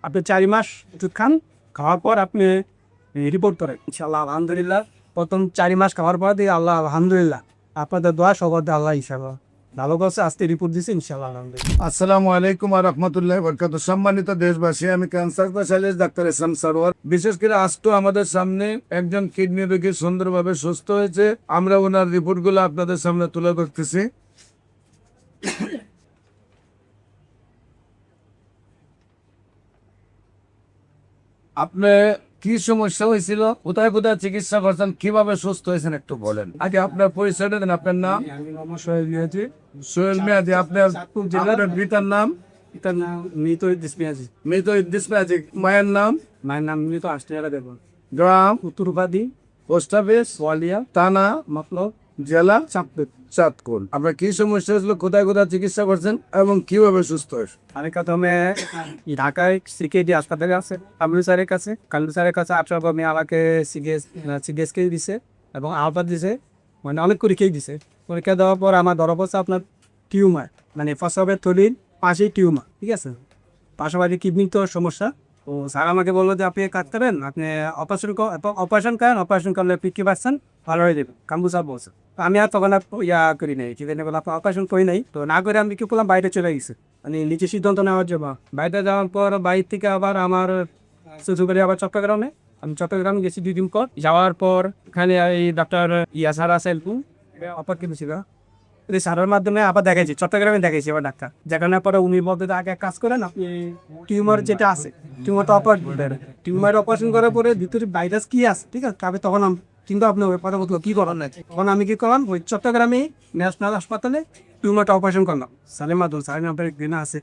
আপনি 4 মাস ওষুধ খান, খাওয়ার পর আপনি রিপোর্ট করেন। ইনশাআল্লাহ আলহামদুলিল্লাহ প্রথম 4 মাস খাওয়ার পর দিয়ে আল্লাহ আলহামদুলিল্লাহ আপনাদের দোয়া সবার আল্লাহ ইনশাআল্লাহ ভালো করছে। আজকে রিপোর্ট দিচ্ছে ইনশাআল্লাহ আলহামদুলিল্লাহ। আসসালামু আলাইকুম ওয়া রাহমাতুল্লাহি ওয়া বারাকাতুহু। সম্মানিত দেশবাসী, আমি ক্যান্সার স্পেশালিস্ট ডাক্তার ইসলাম সরওয়ার। বিশেষ করে আজ তো আমাদের সামনে একজন কিডনি রোগী সুন্দরভাবে সুস্থ হয়েছে। আমরা ওনার রিপোর্টগুলো আপনাদের সামনে তুলে ধরতেছি। আপনি কি সমস্যা হয়েছিল, কোথায় কোথায় চিকিৎসা করছেন, কিভাবে সুস্থ হয়েছেন একটু বলেন। আগে আপনার পরিচয়টা দেন। আপনার নাম? আমি মোহাম্মদ সোহেল মিয়াজি। সোহেল মিয়াজি। আপনার আপনার পিতার নাম? পিতার নাম মৃত ইদ্রিস মিয়াজি। মৃত ইদ্রিস মিয়াজি। মায়ের নাম? মায়ের নাম মৃত আষ্টিয়ারা দেবন। গ্রাম? উত্তর উপাধি পোস্ট অফিস? ওয়ালিয়া থানা? মতলব জেলা? চাঁদপুর। চাঁদপুর। আপনার কি সমস্যা হয়েছিল, কোথায় কোথায় চিকিৎসা করছেন এবং কিভাবে সুস্থ হয়েছে? আমি প্রথমে ঢাকায় সিকেডি হাসপাতালে আছে কামরুল স্যারের কাছে। কামরুল স্যারের কাছে আসার পর আমাকে সিডিএসকে দিছে এবং আলফা দিছে, মানে অনেক পরীক্ষাই দিছে। পরীক্ষা দেওয়ার পর আমার ধরা পড়ছে আপনার টিউমার, মানে প্রস্রাবের থলির পাশেই টিউমার, ঠিক আছে। পাশাপাশি কিডনির তো সমস্যা। তো স্যার আমাকে বললো যে আপনি কাজ করেন, আপনি অপারেশন করেন, অপারেশন করলে 50% ভালো হয়ে যাবে, কামরুল স্যার বলছে। তো আমি আর তখন আর করি নাই, ঠিক আছে, আপনার অপারেশন করি নাই। তো না করে আমি কি করলাম, বাইরে চলে গেছি, মানে নিজে সিদ্ধান্ত নেওয়ার জন্য। বাইরে যাওয়ার পর বাইরে থেকে আবার আমার শ্বশুরবাড়ি আবার চট্টগ্রামে। আমি চট্টগ্রামে গেছি 2 দিন পর। যাওয়ার পর এখানে এই ডাক্তার স্যার আছে অপার কিন্তু ছিল স্যারের মাধ্যমে আবার দেখাইছি, চট্টগ্রামে দেখাইছি আবার ডাক্তার। দেখানোর পরে উনি বলতে আগে কাজ করেন, আপনি টিউমার যেটা আছে টিউমারটা অপারেশন করেন। টিউমার অপারেশন করার পরে ভিতরে ভাইরাস কি আছে, ঠিক আছে, তবে তখন কিন্তু আপনি ওই কথা বলতে কি করার নাই। তখন আমি কি করলাম, ওই চট্টগ্রামে ন্যাশনাল হাসপাতালে টিউমারটা অপারেশন করলাম। স্যারের মাধ্যমে, স্যারের নাম্বার দিন আছে,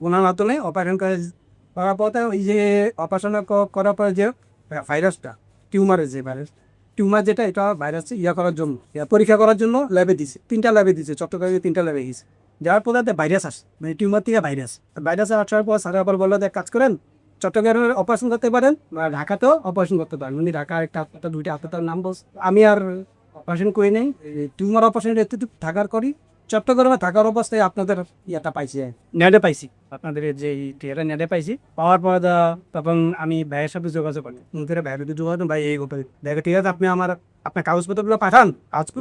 ওনার মাধ্যমে অপারেশন করার পরে ওই যে অপারেশন করার পরে যে ভাইরাসটা, টিউমারের যে ভাইরাস, টিউমার যেটা, এটা ভাইরাস করার জন্য পরীক্ষা করার জন্য ল্যাবে দিছে, 3টা ল্যাবে দিছে, চট্টগ্রামে 3টা ল্যাবে গেছে। যাওয়ার পরে ভাইরাস আসে, মানে টিউমার থেকে ভাইরাস আসার পর স্যার আবার বললো যে কাজ করেন, চট্টগ্রামে অপারেশন করতে পারেন বা ঢাকাতেও অপারেশন করতে পারেন। উনি ঢাকা একটা হাসপাতাল, 2টা হাসপাতাল নাম বলছে। আমি আর অপারেশন করি নাই, টিউমার অপারেশন এতটুকু থাকার করি। চট্টগ্রামে থাকার অবস্থায় আপনাদের ইয়েটা পাইছি, নেটে পাইছি, আপনাদের যে ইয়েটা নেটে পাইছি। পাওয়ার পর তখন আমি ভাইয়ের সাথে যোগাযোগ করি, ভাইয়ের সাথে যোগাযোগ, ভাই এই ব্যাপারে দেখো, ঠিক আছে, আপনি আপনার কাগজপত্রগুলো পাঠান।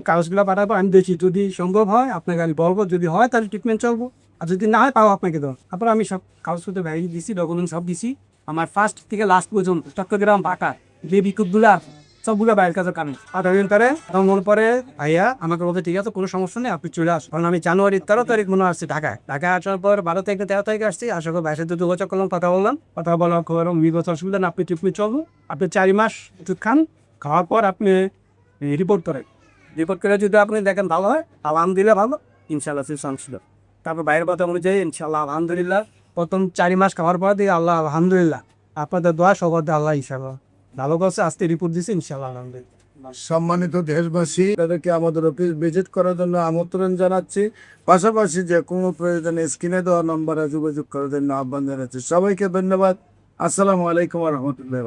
কাগজগুলো পাঠাবো, আমি দেখি যদি সম্ভব হয় আপনাকে আমি বলবো, যদি হয় তাহলে ট্রিটমেন্ট চলবো, আর যদি না হয় তাও আপনাকে দেবো। তারপর আমি সব কাগজপত্র ভাই দিছি, ডকুমেন্ট সব দিছি। আমার ফার্স্ট থেকে লাস্ট পর্যন্ত চট্টগ্রাম ঢাকা যে বিক্ষোভগুলা সবগুলো বাইরের কাছে কানে দিন তারে তখন মনে পরে ভাইয়া আমাকে বলতে, ঠিক আছে কোনো সমস্যা নেই, আপনি চলে আসুন। কারণ আমি জানুয়ারির 13 তারিখ মনে আসছি ঢাকায় আসার পর 12 থেকে 13 তারিখে আসছি। আসার পর ভাইয়ের সাথে যোগাযোগ করলাম, কথা বললাম, কথা বলার খবর বিগত অসুবিধা না, আপনি ট্রিটমেন্ট চলবো, আপনি 4 মাস ওষুধ খান, খাওয়ার পর আপনি রিপোর্ট করেন। রিপোর্ট করে যদি আপনি দেখেন ভালো হয় আলহামদুলিল্লাহ, ভালো ইনশাল্লাহ ছিল। তারপর বাইরের কথা অনুযায়ী ইনশাল্লাহ আলহামদুলিল্লাহ প্রথম 4 মাস খাওয়ার পর দিয়ে আল্লাহ আলহামদুলিল্লাহ আপনাদের দোয়া সবার আল্লাহ ইনশাল্লাহ ভালো করছে। আজকে রিপোর্ট দিচ্ছে ইনশাল্লাহ আলহামদুলিল্লাহ। সম্মানিত দেশবাসী, তাদেরকে আমাদের অফিস ভিজিট করার জন্য আমন্ত্রণ জানাচ্ছি। পাশাপাশি যে কোনো প্রয়োজনে স্ক্রিনে দেওয়া নম্বরে যোগাযোগ করার জন্য আহ্বান জানাচ্ছি। সবাইকে ধন্যবাদ। আসসালামু আলাইকুম ওয়া রাহমাতুল্লাহি।